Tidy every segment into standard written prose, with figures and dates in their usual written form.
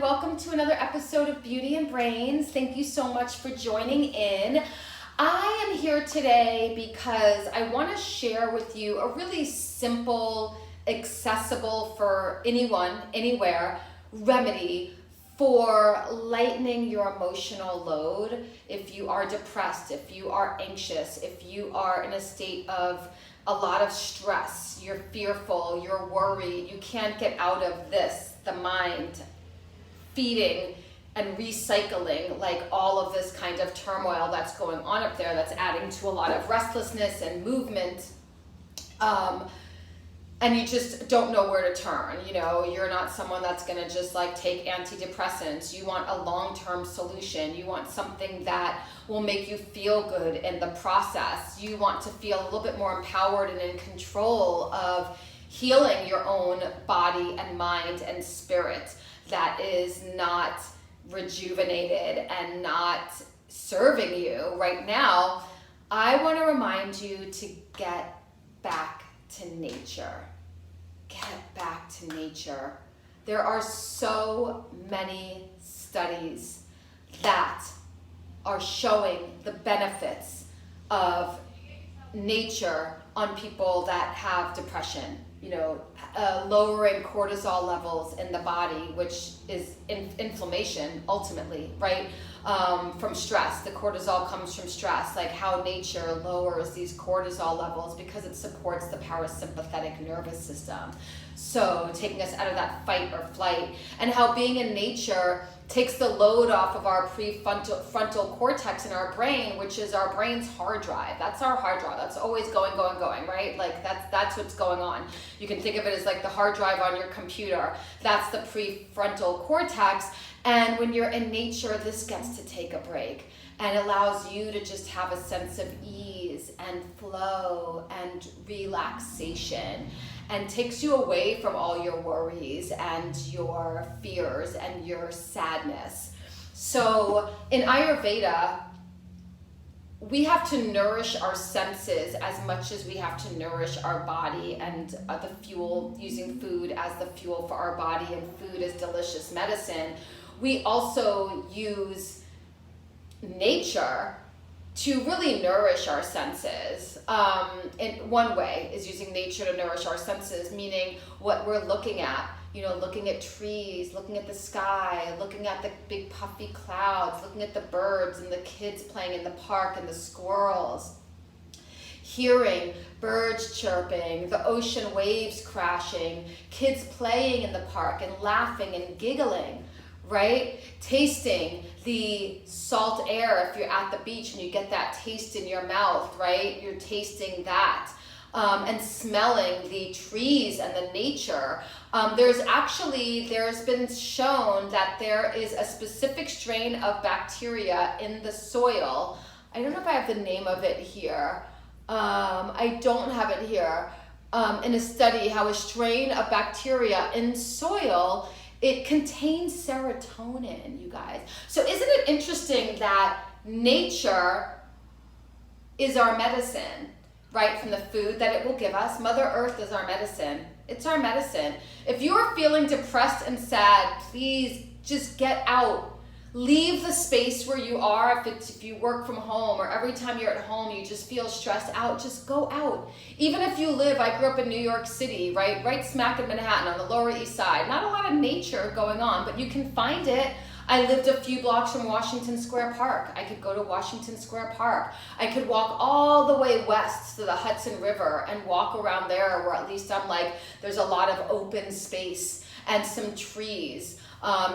everyone. Welcome to another episode of Beauty and Brains. Thank you so much for joining in. I am here today because I want to share with you a really simple, accessible for anyone, anywhere, remedy for lightening your emotional load. If you are depressed, if you are anxious, if you are in a state of a lot of stress, you're fearful, you're worried, you can't get out of this, the mind feeding and recycling like all of this kind of turmoil that's going on up there, that's adding to a lot of restlessness and movement, and you just don't know where to turn. You know, you're not someone that's going to just like take antidepressants. You want a long-term solution. You want something that will make you feel good in the process. You want to feel a little bit more empowered and in control of healing your own body and mind and spirit that is not rejuvenated and not serving you right now. I want to remind you to get back to nature. Get back to nature. There are so many studies that are showing the benefits of nature on people that have depression. You know, lowering cortisol levels in the body, which is inflammation ultimately, right? From stress. The cortisol comes from stress, like how nature lowers these cortisol levels because it supports the parasympathetic nervous system. So taking us out of that fight or flight, and how being in nature takes the load off of our prefrontal cortex in our brain, which is our brain's hard drive. That's our hard drive. That's always going, right? Like that's what's going on. You can think of it as like the hard drive on your computer. That's the prefrontal cortex. And when you're in nature, this gets to take a break and allows you to just have a sense of ease and flow and relaxation, and takes you away from all your worries and your fears and your sadness. So in Ayurveda, we have to nourish our senses as much as we have to nourish our body, and the fuel, using food as the fuel for our body, and food as delicious medicine. We also use nature to really nourish our senses. In one way is using nature to nourish our senses, meaning what we're looking at, you know, looking at trees, looking at the sky, looking at the big puffy clouds, looking at the birds and the kids playing in the park and the squirrels, hearing birds chirping, the ocean waves crashing, kids playing in the park and laughing and giggling, right? Tasting the salt air if you're at the beach and you get that taste in your mouth, right? You're tasting that. And smelling the trees and the nature. There's been shown that there is a specific strain of bacteria in the soil. I don't know if I have the name of it here. I don't have it here. In a study, how a strain of bacteria in soil, it contains serotonin, you guys. So isn't it interesting that nature is our medicine, right? From the food that it will give us. Mother Earth is our medicine. It's our medicine. If you're feeling depressed and sad, please just get out. Leave the space where you are. If you work from home, or every time you're at home you just feel stressed out, just go out. Even if you I grew up in New York City, right smack in Manhattan on the Lower East Side. Not a lot of nature going on, but you can find it. I lived a few blocks from Washington Square Park. I could go to Washington Square Park. I could walk all the way west to the Hudson River and walk around there, where at least I'm like, there's a lot of open space and some trees.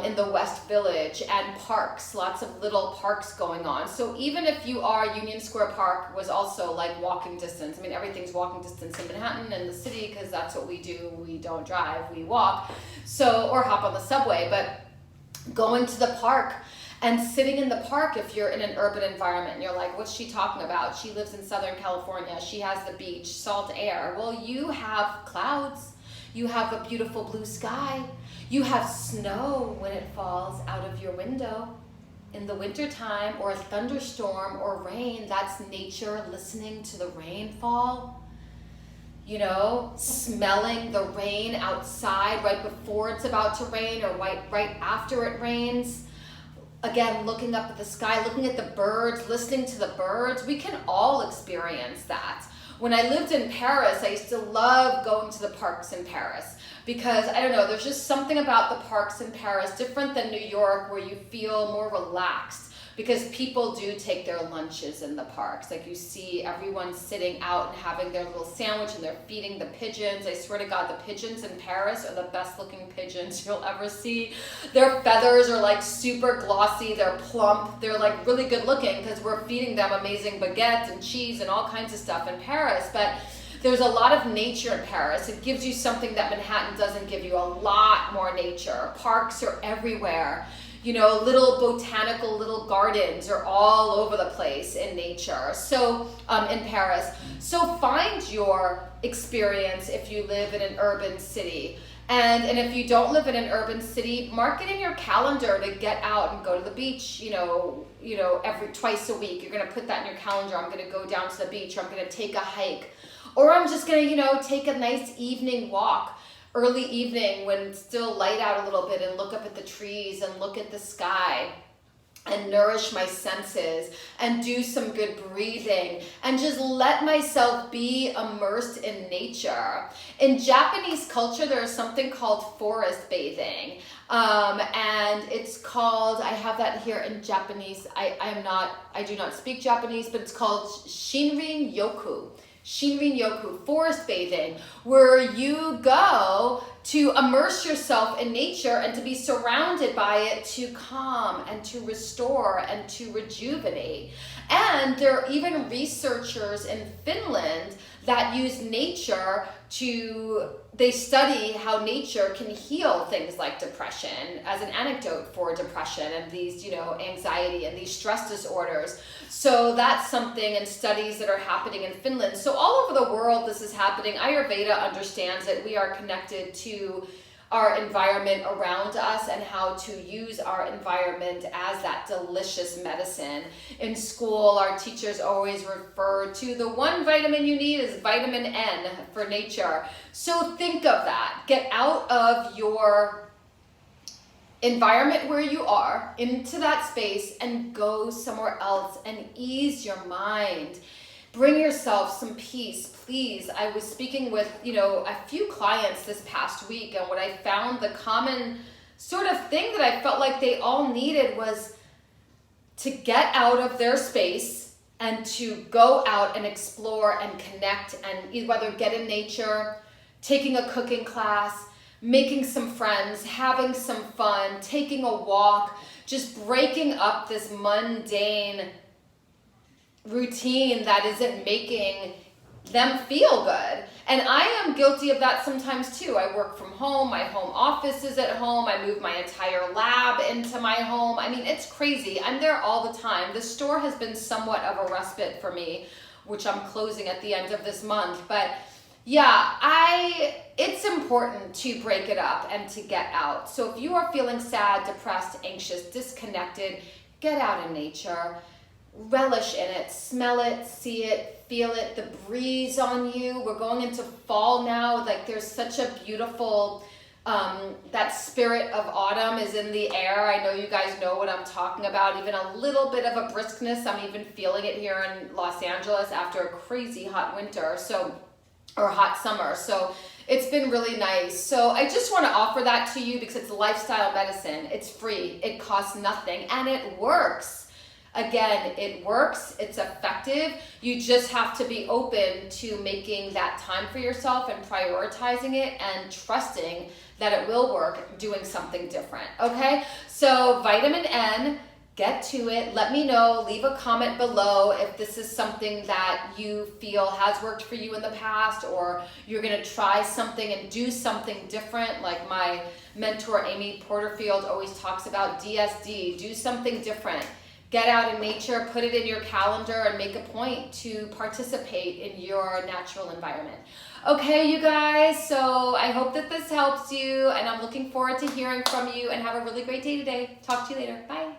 In the West Village, and parks, lots of little parks going on. So even if you are, Union Square Park was also like walking distance. I mean, everything's walking distance in Manhattan and the city, because that's what we do. We don't drive, we walk. So, or hop on the subway, but going to the park and sitting in the park, if you're in an urban environment and you're like, what's she talking about? She lives in Southern California, she has the beach, salt air. Well, you have clouds, you have a beautiful blue sky, you have snow when it falls out of your window in the wintertime, or a thunderstorm or rain. That's nature listening to the rainfall. you know, smelling the rain outside right before it's about to rain or right after it rains. Again, looking up at the sky, looking at the birds, listening to the birds. We can all experience that. When I lived in Paris, I used to love going to the parks in Paris because, I don't know, there's just something about the parks in Paris, different than New York, where you feel more relaxed because people do take their lunches in the parks. Like you see everyone sitting out and having their little sandwich and they're feeding the pigeons. I swear to God, the pigeons in Paris are the best looking pigeons you'll ever see. Their feathers are like super glossy, they're plump, they're like really good looking because we're feeding them amazing baguettes and cheese and all kinds of stuff in Paris. But there's a lot of nature in Paris. It gives you something that Manhattan doesn't give you, a lot more nature. Parks are everywhere. You know, little botanical little gardens are all over the place in nature. So in Paris. So find your experience if you live in an urban city. And if you don't live in an urban city, mark it in your calendar to get out and go to the beach, twice a week. You're gonna put that in your calendar. I'm gonna go down to the beach, or I'm gonna take a hike. Or I'm just gonna, take a nice evening walk. Early evening when it's still light out a little bit, and look up at the trees and look at the sky and nourish my senses and do some good breathing and just let myself be immersed in nature. In Japanese culture, there is something called forest bathing. And it's called, I have that here in Japanese. I do not speak Japanese, but it's called Shinrin Yoku. Shinrin Yoku, forest bathing, where you go to immerse yourself in nature and to be surrounded by it to calm and to restore and to rejuvenate. And there are even researchers in Finland that use nature they study how nature can heal things like depression as an anecdote for depression and these, anxiety and these stress disorders. So that's something in studies that are happening in Finland. So all over the world, this is happening. Ayurveda understands that we are connected to our environment around us and how to use our environment as that delicious medicine. In school, our teachers always refer to the one vitamin you need is vitamin N for nature. So think of that. Get out of your environment where you are into that space and go somewhere else and ease your mind. Bring yourself some peace, please. I was speaking with, a few clients this past week, and what I found the common sort of thing that I felt like they all needed was to get out of their space and to go out and explore and connect and whether get in nature, taking a cooking class, making some friends, having some fun, taking a walk, just breaking up this mundane routine that isn't making them feel good. And I am guilty of that sometimes too. I work from home, my home office is at home, I move my entire lab into my home. I mean, it's crazy. I'm there all the time. The store has been somewhat of a respite for me, which I'm closing at the end of this month. But yeah, it's important to break it up and to get out. So if you are feeling sad, depressed, anxious, disconnected, get out in nature. Relish in it, smell it, see it, feel it, the breeze on you. We're going into fall now. Like there's such a beautiful, that spirit of autumn is in the air. I know you guys know what I'm talking about. Even a little bit of a briskness. I'm even feeling it here in Los Angeles after a crazy hot winter. Or hot summer. So it's been really nice. So I just want to offer that to you because it's lifestyle medicine. It's free. It costs nothing and it works. Again, it works, it's effective. You just have to be open to making that time for yourself and prioritizing it and trusting that it will work, doing something different, okay? So vitamin N, get to it. Let me know, leave a comment below if this is something that you feel has worked for you in the past or you're gonna try something and do something different. Like my mentor, Amy Porterfield, always talks about DSD, do something different. Get out in nature, put it in your calendar, and make a point to participate in your natural environment. Okay, you guys, so I hope that this helps you, and I'm looking forward to hearing from you, and have a really great day today. Talk to you later. Bye.